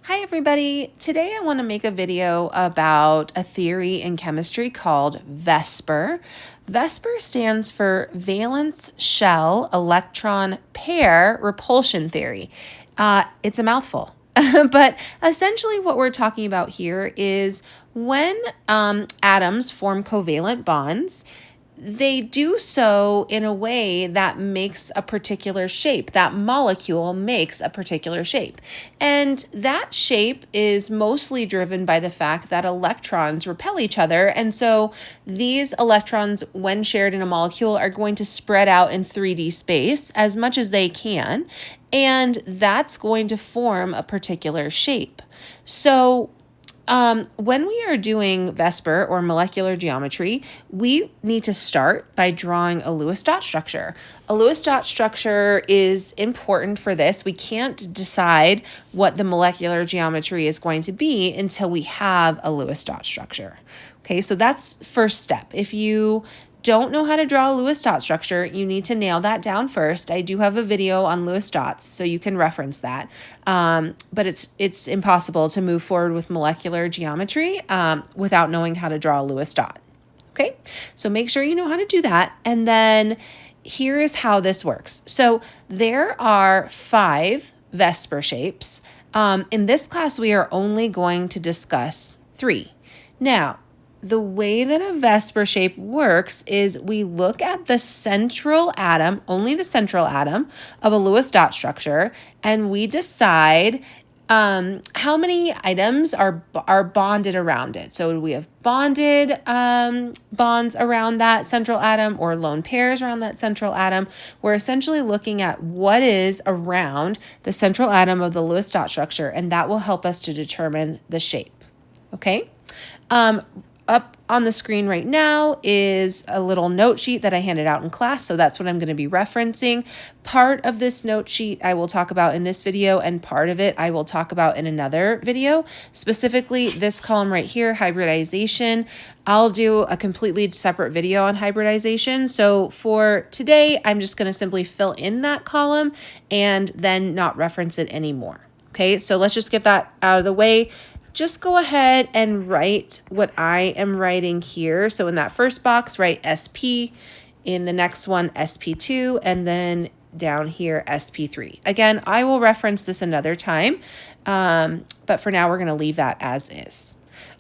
Hi everybody! Today I want to make a video about a theory in chemistry called VSEPR. VSEPR stands for Valence Shell Electron Pair Repulsion Theory. It's a mouthful. But essentially what we're talking about here is when atoms form covalent bonds, they do so in a way that makes a particular shape. That molecule makes a particular shape. And that shape is mostly driven by the fact that electrons repel each other. And so these electrons, when shared in a molecule, are going to spread out in 3D space as much as they can. And that's going to form a particular shape. So when we are doing VSEPR or molecular geometry, we need to start by drawing a Lewis dot structure. A Lewis dot structure is important for this. We can't decide what the molecular geometry is going to be until we have a Lewis dot structure. Okay, so that's first step. If you don't know how to draw a Lewis dot structure, you need to nail that down first. I do have a video on Lewis dots, so you can reference that. But it's impossible to move forward with molecular geometry without knowing how to draw a Lewis dot. Okay, so make sure you know how to do that. And then here is how this works. So there are 5 VSEPR shapes. In this class, we are only going to discuss 3. Now, the way that a VSEPR shape works is we look at the central atom, only the central atom of a Lewis dot structure, and we decide how many items are bonded around it. So we have bonded bonds around that central atom or lone pairs around that central atom. We're essentially looking at what is around the central atom of the Lewis dot structure, and that will help us to determine the shape. Okay? Up on the screen right now is a little note sheet that I handed out in class, so that's what I'm going to be referencing. Part of this note sheet I will talk about in this video, and part of it I will talk about in another video. Specifically, this column right here, hybridization. I'll do a completely separate video on hybridization. So for today, I'm just going to simply fill in that column and then not reference it anymore. Okay, so let's just get that out of the way. Just go ahead and write what I am writing here. So in that first box, write SP, in the next one, SP2, and then down here, SP3. Again, I will reference this another time, but for now, we're going to leave that as is.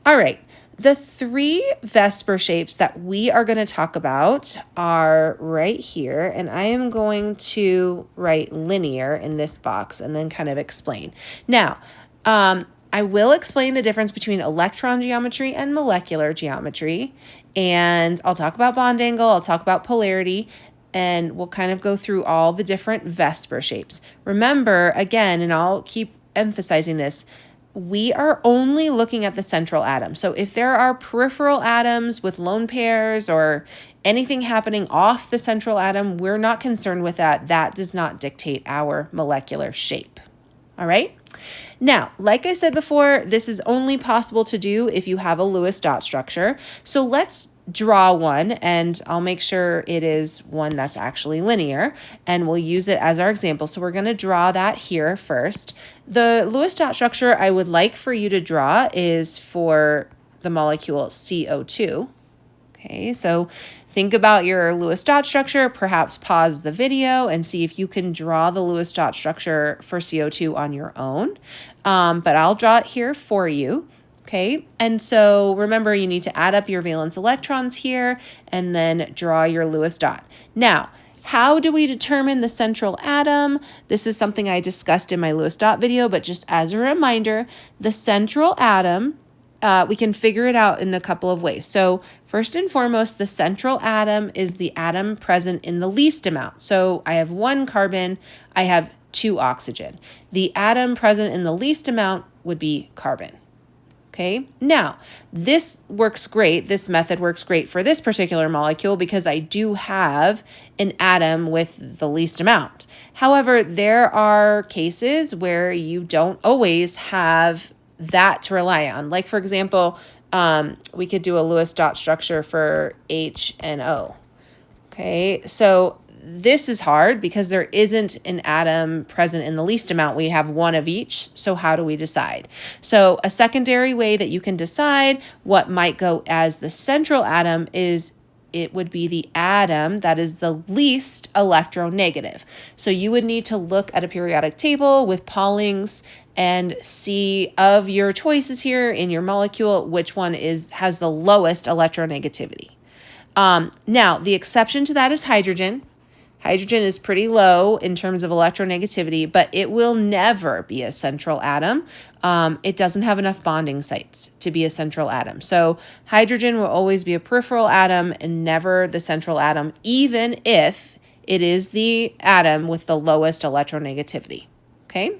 All right, the 3 VSEPR shapes that we are going to talk about are right here, and I am going to write linear in this box and then kind of explain. Now, I will explain the difference between electron geometry and molecular geometry, and I'll talk about bond angle, I'll talk about polarity, and we'll kind of go through all the different VSEPR shapes. Remember, again, and I'll keep emphasizing this, we are only looking at the central atom. So if there are peripheral atoms with lone pairs or anything happening off the central atom, we're not concerned with that. That does not dictate our molecular shape. All right? Now, like I said before, this is only possible to do if you have a Lewis dot structure. So let's draw one, and I'll make sure it is one that's actually linear, and we'll use it as our example. So we're going to draw that here first. The Lewis dot structure I would like for you to draw is for the molecule CO2. Okay, so think about your Lewis dot structure, perhaps pause the video and see if you can draw the Lewis dot structure for CO2 on your own. But I'll draw it here for you. Okay, and so remember, you need to add up your valence electrons here and then draw your Lewis dot. Now, how do we determine the central atom? This is something I discussed in my Lewis dot video, but just as a reminder, the central atom, we can figure it out in a couple of ways. So first and foremost, the central atom is the atom present in the least amount. So I have 1 carbon, I have 2 oxygen. The atom present in the least amount would be carbon. Okay, now this works great. This method works great for this particular molecule because I do have an atom with the least amount. However, there are cases where you don't always have that to rely on. Like, for example, we could do a Lewis dot structure for H and O. Okay, so this is hard because there isn't an atom present in the least amount. We have one of each. So how do we decide? So a secondary way that you can decide what might go as the central atom is it would be the atom that is the least electronegative. So you would need to look at a periodic table with Pauling's and see of your choices here in your molecule, which one has the lowest electronegativity. Now, the exception to that is hydrogen. Hydrogen is pretty low in terms of electronegativity, but it will never be a central atom. It doesn't have enough bonding sites to be a central atom. So hydrogen will always be a peripheral atom and never the central atom, even if it is the atom with the lowest electronegativity. Okay?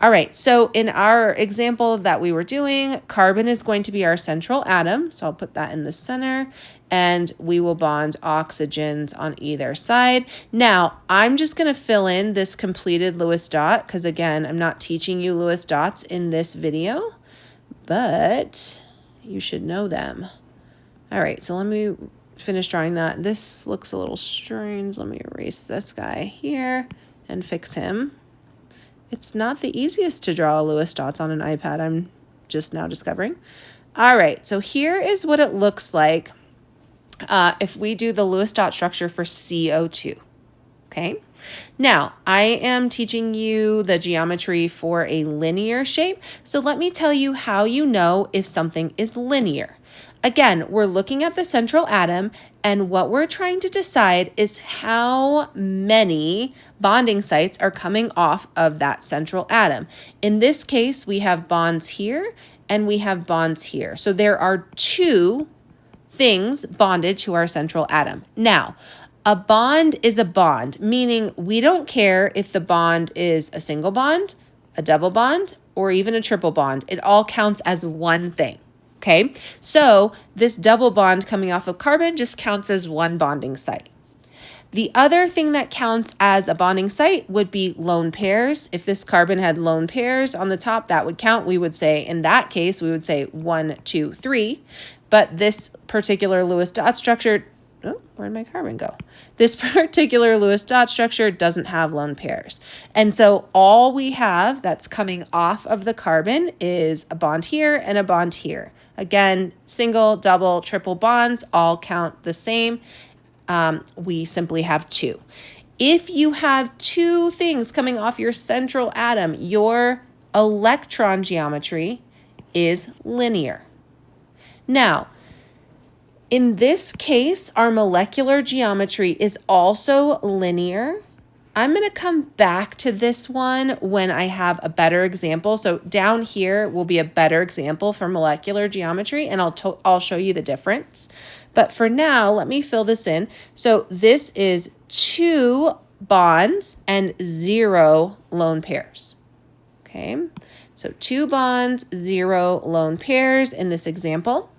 All right, so in our example that we were doing, carbon is going to be our central atom. So I'll put that in the center, and we will bond oxygens on either side. Now, I'm just going to fill in this completed Lewis dot because, again, I'm not teaching you Lewis dots in this video, but you should know them. All right, so let me finish drawing that. This looks a little strange. Let me erase this guy here and fix him. It's not the easiest to draw Lewis dots on an iPad, I'm just now discovering. All right, so here is what it looks like if we do the Lewis dot structure for CO2, okay? Now, I am teaching you the geometry for a linear shape, so let me tell you how you know if something is linear. Again, we're looking at the central atom, and what we're trying to decide is how many bonding sites are coming off of that central atom. In this case, we have bonds here and we have bonds here. So there are two things bonded to our central atom. Now, a bond is a bond, meaning we don't care if the bond is a single bond, a double bond, or even a triple bond. It all counts as one thing. Okay, so this double bond coming off of carbon just counts as one bonding site. The other thing that counts as a bonding site would be lone pairs. If this carbon had lone pairs on the top, that would count. We would say, in that case, we would say 1, 2, 3. But this particular Lewis dot structure, oh, where'd my carbon go? This particular Lewis dot structure doesn't have lone pairs. And so all we have that's coming off of the carbon is a bond here and a bond here. Again, single, double, triple bonds all count the same. We simply have two. If you have two things coming off your central atom, your electron geometry is linear. Now, in this case, our molecular geometry is also linear. I'm going to come back to this one when I have a better example. So down here will be a better example for molecular geometry, and I'll show you the difference. But for now, let me fill this in. So this is 2 bonds and 0 lone pairs. Okay, so 2 bonds, 0 lone pairs in this example.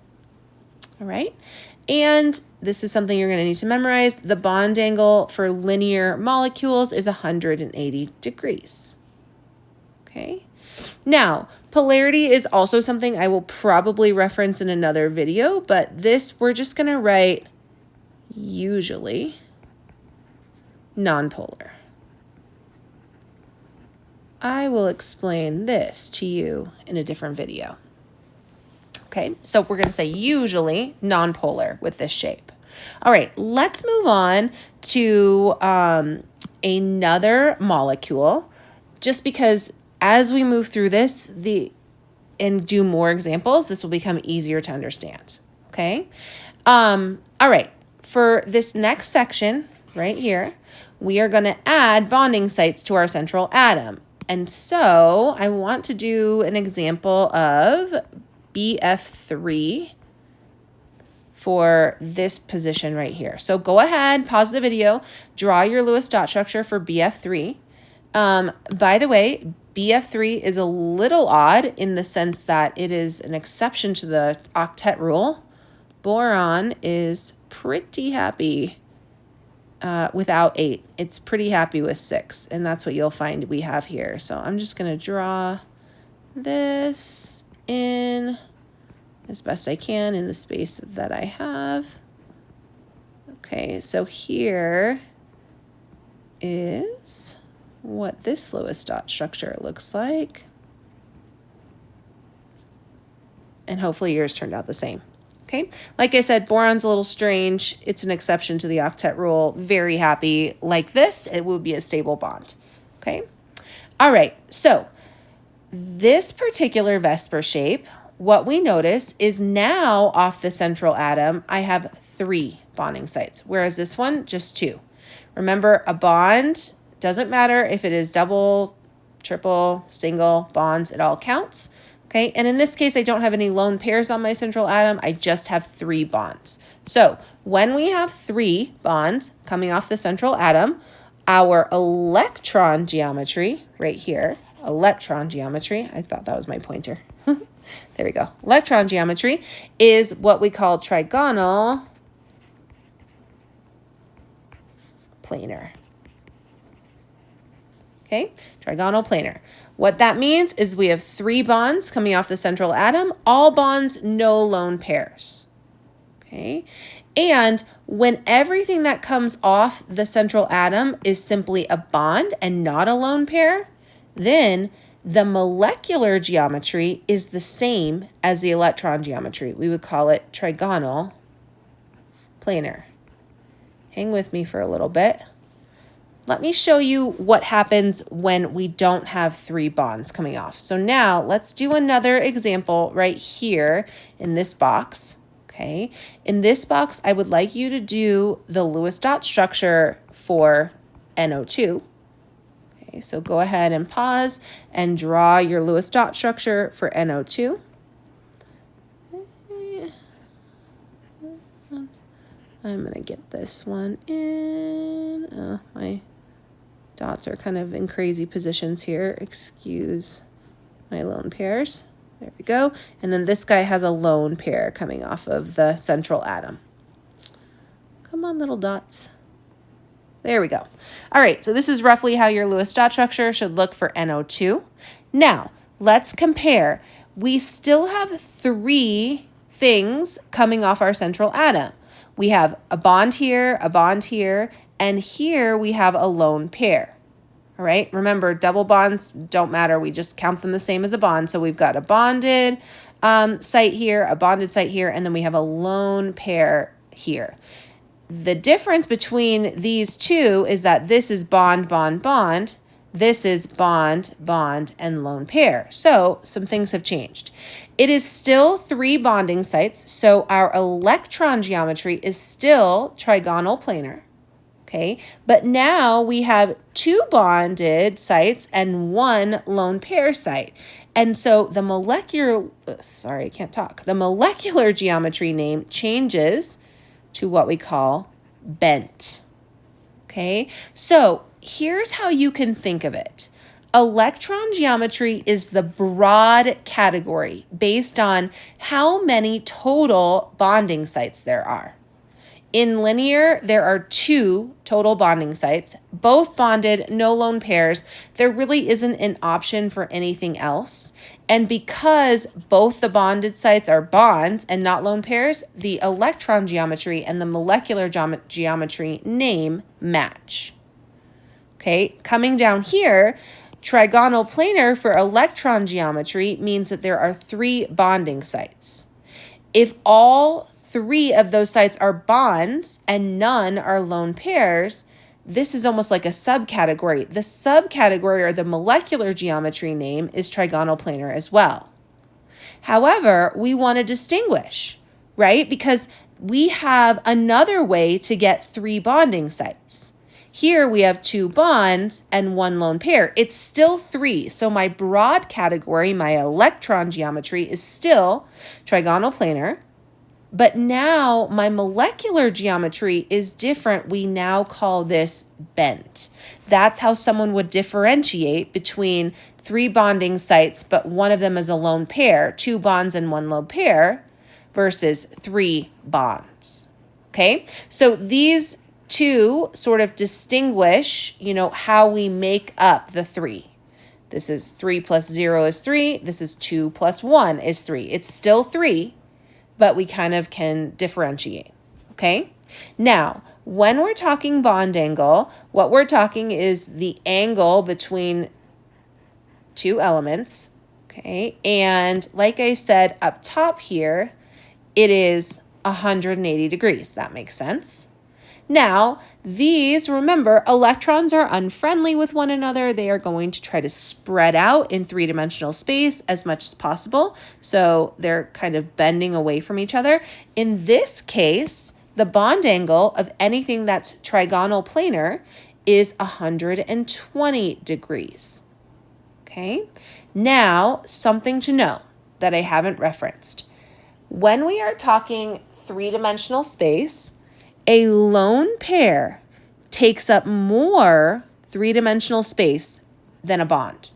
All right. And this is something you're going to need to memorize. The bond angle for linear molecules is 180 degrees. Okay. Now, polarity is also something I will probably reference in another video, but this we're just going to write usually nonpolar. I will explain this to you in a different video. Okay, so we're going to say usually nonpolar with this shape. All right, let's move on to another molecule, just because as we move through this and do more examples, this will become easier to understand. Okay, all right, for this next section right here, we are going to add bonding sites to our central atom. And so I want to do an example of BF3 for this position right here. So go ahead, pause the video, draw your Lewis dot structure for BF3. By the way, BF3 is a little odd in the sense that it is an exception to the octet rule. Boron is pretty happy without 8. It's pretty happy with 6, and that's what you'll find we have here. So I'm just going to draw this in as best I can in the space that I have. Okay, so here is what this Lewis dot structure looks like. And hopefully yours turned out the same. Okay, like I said, boron's a little strange. It's an exception to the octet rule. Very happy. Like this, it would be a stable bond. Okay, all right, so this particular VSEPR shape, what we notice is now off the central atom, I have 3 bonding sites, whereas this one, just 2. Remember, a bond doesn't matter if it is double, triple, single bonds, it all counts. Okay, and in this case, I don't have any lone pairs on my central atom. I just have 3 bonds. So when we have 3 bonds coming off the central atom, our electron geometry right here, electron geometry, I thought that was my pointer. There we go. Electron geometry is what we call trigonal planar. Okay, trigonal planar. What that means is we have 3 bonds coming off the central atom, all bonds, no lone pairs. Okay, and when everything that comes off the central atom is simply a bond and not a lone pair, then the molecular geometry is the same as the electron geometry. We would call it trigonal planar. Hang with me for a little bit. Let me show you what happens when we don't have 3 bonds coming off. So now let's do another example right here in this box. Okay, in this box, I would like you to do the Lewis dot structure for NO2. Okay, so go ahead and pause and draw your Lewis dot structure for NO2. I'm going to get this one in. My dots are kind of in crazy positions here. Excuse my lone pairs. There we go. And then this guy has a lone pair coming off of the central atom. Come on, little dots. There we go. All right, so this is roughly how your Lewis dot structure should look for NO2. Now, let's compare. We still have 3 things coming off our central atom. We have a bond here, and here we have a lone pair. All right, remember, double bonds don't matter. We just count them the same as a bond. So we've got a bonded site here, a bonded site here, and then we have a lone pair here. The difference between these two is that this is bond, bond, bond. This is bond, bond, and lone pair. So some things have changed. It is still 3 bonding sites, so our electron geometry is still trigonal planar. Okay, but now we have 2 bonded sites and 1 lone pair site. And so the molecular, the molecular geometry name changes to what we call bent. Okay, so here's how you can think of it. Electron geometry is the broad category based on how many total bonding sites there are. In linear, there are 2 total bonding sites, both bonded, no lone pairs. There really isn't an option for anything else. And because both the bonded sites are bonds and not lone pairs, the electron geometry and the molecular geometry name match. Okay, coming down here, trigonal planar for electron geometry means that there are 3 bonding sites. If all 3 of those sites are bonds and none are lone pairs, this is almost like a subcategory. The subcategory or the molecular geometry name is trigonal planar as well. However, we want to distinguish, right? Because we have another way to get 3 bonding sites. Here we have 2 bonds and 1 lone pair. It's still 3. So my broad category, my electron geometry, is still trigonal planar. But now my molecular geometry is different. We now call this bent. That's how someone would differentiate between 3 bonding sites, but one of them is a lone pair, 2 bonds and 1 lone pair, versus 3 bonds. Okay, so these 2 sort of distinguish, how we make up the 3. This is 3 plus 0 is 3. This is 2 plus 1 is 3. It's still 3. But we kind of can differentiate, okay? Now, When we're talking bond angle, what we're talking is the angle between two elements, okay? And like I said up top here, it is 180 degrees. That makes sense. Now, these, remember, electrons are unfriendly with one another. They are going to try to spread out in three-dimensional space as much as possible. So they're kind of bending away from each other. In this case, the bond angle of anything that's trigonal planar is 120 degrees. Okay? Now, something to know that I haven't referenced. When we are talking three-dimensional space, a lone pair takes up more three-dimensional space than a bond.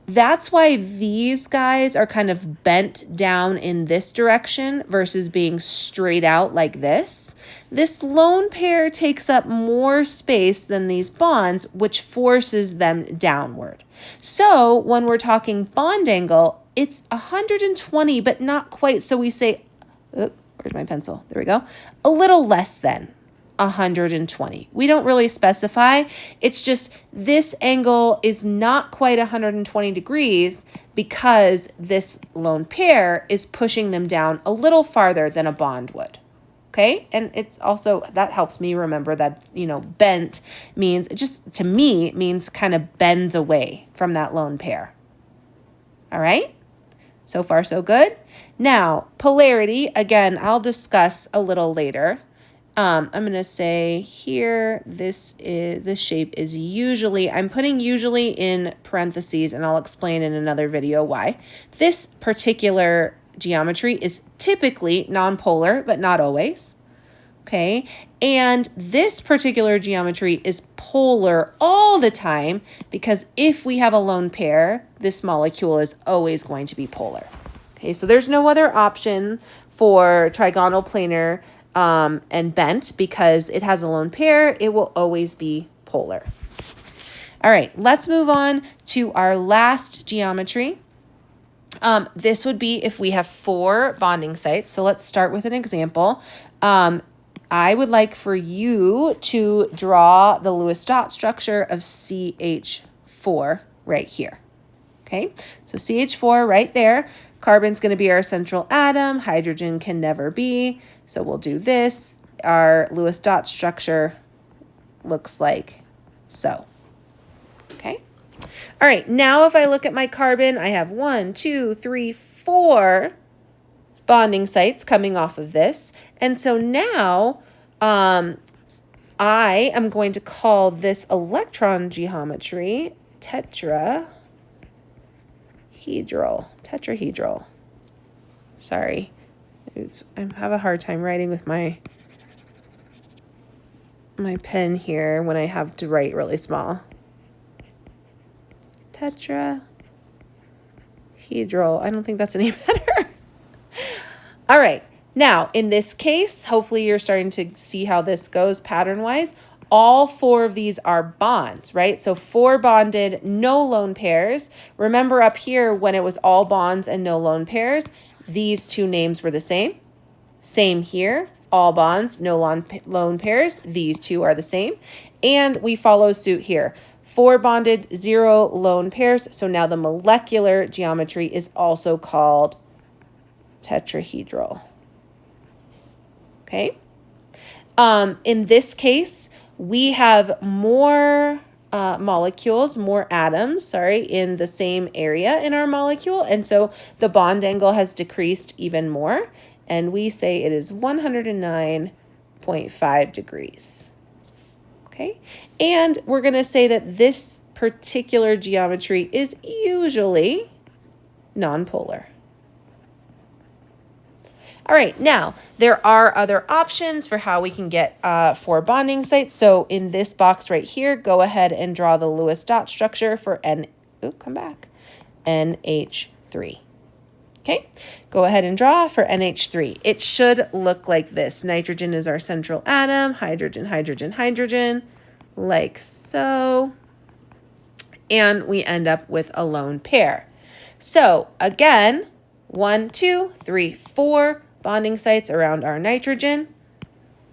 That's why these guys are kind of bent down in this direction versus being straight out like this. This lone pair takes up more space than these bonds, which forces them downward. So when we're talking bond angle, it's 120, but not quite. So we say, where's my pencil? There we go. A little less than 120. We don't really specify. It's just this angle is not quite 120 degrees because this lone pair is pushing them down a little farther than a bond would. Okay? And it's also, that helps me remember that, bent means, just to me, means kind of bends away from that lone pair. All right? So far, so good. Now, polarity, again, I'll discuss a little later. I'm going to say here, this shape is usually, I'm putting usually in parentheses, and I'll explain in another video why. This particular geometry is typically nonpolar, but not always. Okay, and this particular geometry is polar all the time because if we have a lone pair, this molecule is always going to be polar. Okay, so there's no other option for trigonal planar and bent because it has a lone pair, it will always be polar. All right, let's move on to our last geometry. This would be if we have 4 bonding sites. So let's start with an example. I would like for you to draw the Lewis dot structure of CH4 right here. Okay, so CH4 right there. Carbon's going to be our central atom. Hydrogen can never be. So we'll do this. Our Lewis dot structure looks like so. Okay. All right, now if I look at my carbon, I have 1, 2, 3, 4 bonding sites coming off of this. And so now I am going to call this electron geometry tetrahedral. Sorry, I have a hard time writing with my pen here when I have to write really small. Tetrahedral. I don't think that's any better. All right. Now, in this case, hopefully you're starting to see how this goes pattern-wise. All 4 of these are bonds, right? So 4 bonded, no lone pairs. Remember up here when it was all bonds and no lone pairs, these 2 names were the same. Same here, all bonds, no lone pairs. These 2 are the same. And we follow suit here. 4 bonded, 0 lone pairs. So now the molecular geometry is also called tetrahedral. Okay. In this case, we have more molecules, more atoms, in the same area in our molecule. And so the bond angle has decreased even more. And we say it is 109.5 degrees. Okay. And we're going to say that this particular geometry is usually nonpolar. All right, now there are other options for how we can get 4 bonding sites. So in this box right here, go ahead and draw the Lewis dot structure for NH3. Okay, go ahead and draw for NH3. It should look like this. Nitrogen is our central atom, hydrogen, hydrogen, hydrogen, like so. And we end up with a lone pair. So again, 1, 2, 3, 4 bonding sites around our nitrogen.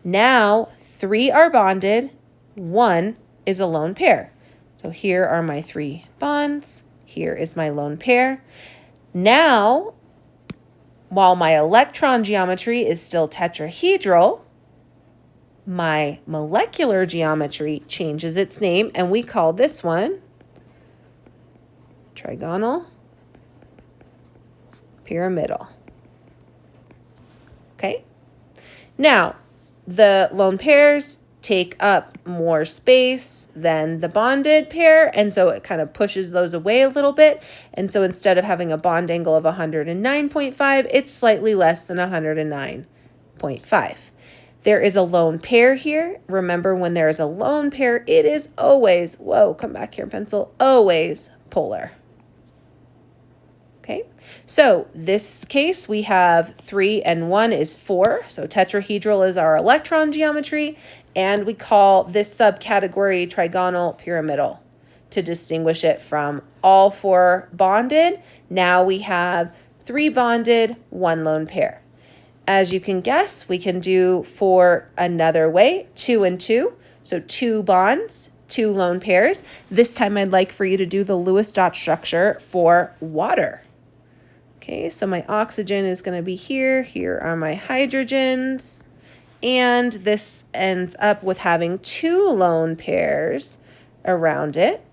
Now 3 are bonded, 1 is a lone pair. So here are my 3 bonds. Here is my lone pair. Now, while my electron geometry is still tetrahedral, my molecular geometry changes its name, and we call this one trigonal pyramidal. Okay? Now, the lone pairs take up more space than the bonded pair, and so it kind of pushes those away a little bit. And so instead of having a bond angle of 109.5, it's slightly less than 109.5. There is a lone pair here. Remember, when there is a lone pair, it is always, whoa, come back here, pencil, always polar. Okay, so this case we have 3 and 1 is 4. So tetrahedral is our electron geometry, and we call this subcategory trigonal pyramidal to distinguish it from all 4 bonded. Now we have 3 bonded, 1 lone pair. As you can guess, we can do for another way, 2 and 2. So 2 bonds, 2 lone pairs. This time I'd like for you to do the Lewis dot structure for water. Okay, so my oxygen is going to be here. Here are my hydrogens. And this ends up with having 2 lone pairs around it.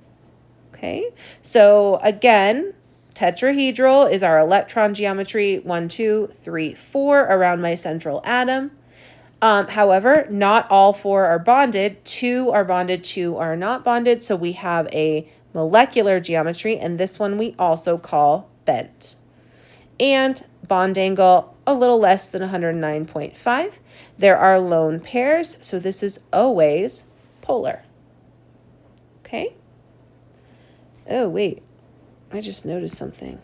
Okay, so again, tetrahedral is our electron geometry, 1, 2, 3, 4 around my central atom. However, not all 4 are bonded. 2 are bonded, 2 are not bonded. So we have a molecular geometry, and this one we also call bent. And bond angle a little less than 109.5. There are lone pairs, so this is always polar. Okay? Oh, wait. I just noticed something.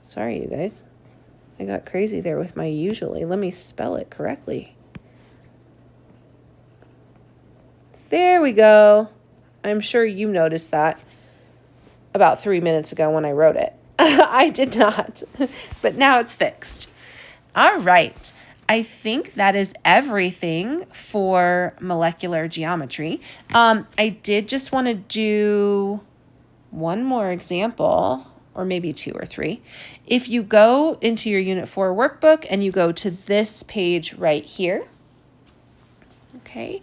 Sorry, you guys. I got crazy there with my usually. Let me spell it correctly. There we go. I'm sure you noticed that about 3 minutes ago when I wrote it. I did not, but now it's fixed. All right. I think that is everything for molecular geometry. I did just want to do one more example, or maybe 2 or 3. If you go into your Unit 4 workbook and you go to this page right here, okay,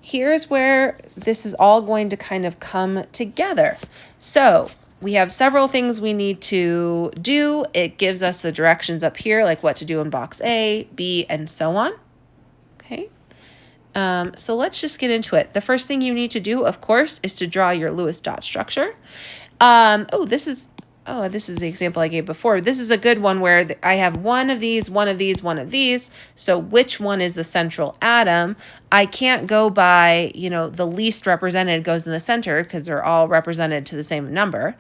here's where this is all going to kind of come together. So we have several things we need to do. It gives us the directions up here, like what to do in box A, B, and so on. Okay. So let's just get into it. The first thing you need to do, of course, is to draw your Lewis dot structure. This is the example I gave before. This is a good one where I have one of these, one of these, one of these. So which one is the central atom? I can't go by, the least represented goes in the center because they're all represented to the same number.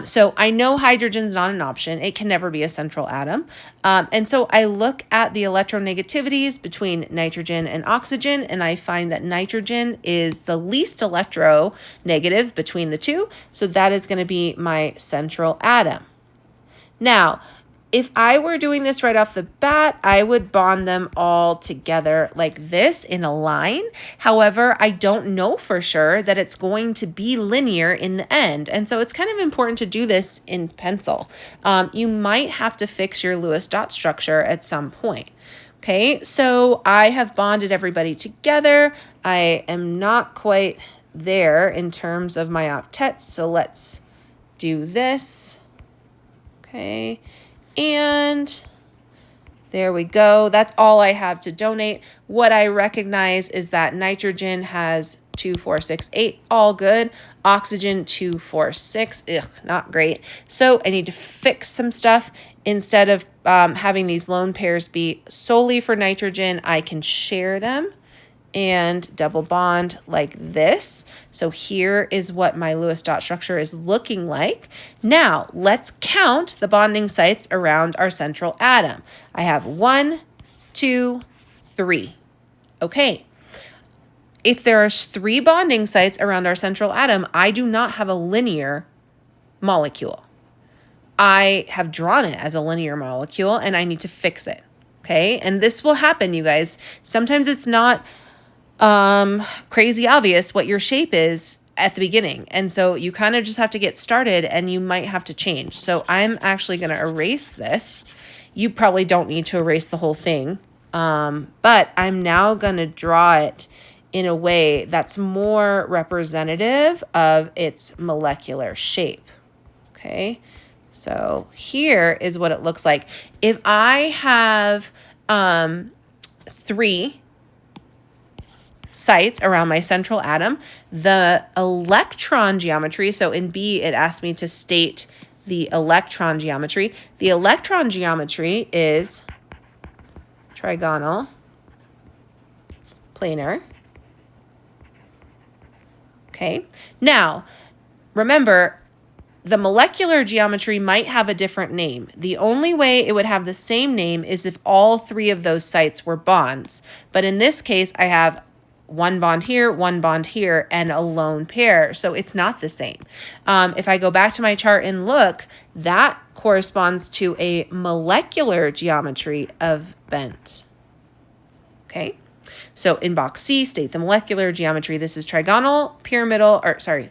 So I know hydrogen's not an option. It can never be a central atom. And so I look at the electronegativities between nitrogen and oxygen, and I find that nitrogen is the least electronegative between the two. So that is going to be my central atom. Now, if I were doing this right off the bat, I would bond them all together like this in a line. However, I don't know for sure that it's going to be linear in the end. And so it's kind of important to do this in pencil. You might have to fix your Lewis dot structure at some point. Okay, so I have bonded everybody together. I am not quite there in terms of my octets, so let's do this. Okay. And there we go. That's all I have to donate. What I recognize is that nitrogen has 2, 4, 6, 8, all good. Oxygen 2, 4, 6, not great. So I need to fix some stuff. Instead of having these lone pairs be solely for nitrogen, I can share them and double bond like this. So here is what my Lewis dot structure is looking like. Now let's count the bonding sites around our central atom. I have 1, 2, 3. Okay. If there are 3 bonding sites around our central atom, I do not have a linear molecule. I have drawn it as a linear molecule and I need to fix it. Okay. And this will happen, you guys. Sometimes it's not crazy obvious what your shape is at the beginning. And so you kind of just have to get started and you might have to change. So I'm actually going to erase this. You probably don't need to erase the whole thing. But I'm now going to draw it in a way that's more representative of its molecular shape. Okay. So here is what it looks like. If I have 3 sites around my central atom, the electron geometry, so in B, it asked me to state the electron geometry. The electron geometry is trigonal, planar. Okay. Now, remember, the molecular geometry might have a different name. The only way it would have the same name is if all 3 of those sites were bonds. But in this case, I have 1 bond here, 1 bond here, and a lone pair. So it's not the same. If I go back to my chart and look, that corresponds to a molecular geometry of bent. Okay. So in box C, state the molecular geometry. This is trigonal, pyramidal, or sorry,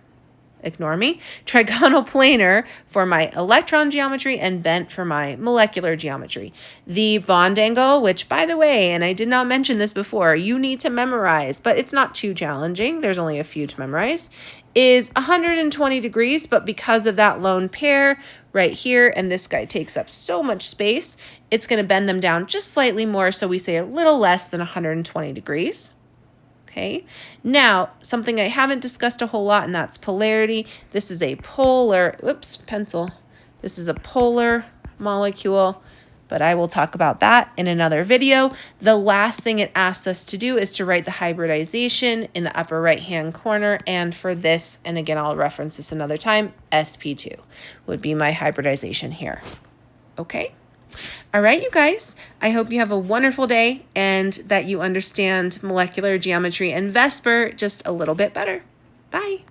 ignore me, trigonal planar for my electron geometry and bent for my molecular geometry. The bond angle, which by the way, and I did not mention this before, you need to memorize, but it's not too challenging. There's only a few to memorize, is 120 degrees, but because of that lone pair right here, and this guy takes up so much space, it's going to bend them down just slightly more, so we say a little less than 120 degrees. Okay, now something I haven't discussed a whole lot, and that's polarity. This is a polar, whoops, pencil. This is a polar molecule, but I will talk about that in another video. The last thing it asks us to do is to write the hybridization in the upper right-hand corner. And for this, and again, I'll reference this another time, sp2 would be my hybridization here. Okay. All right, you guys, I hope you have a wonderful day and that you understand molecular geometry and VSEPR just a little bit better. Bye.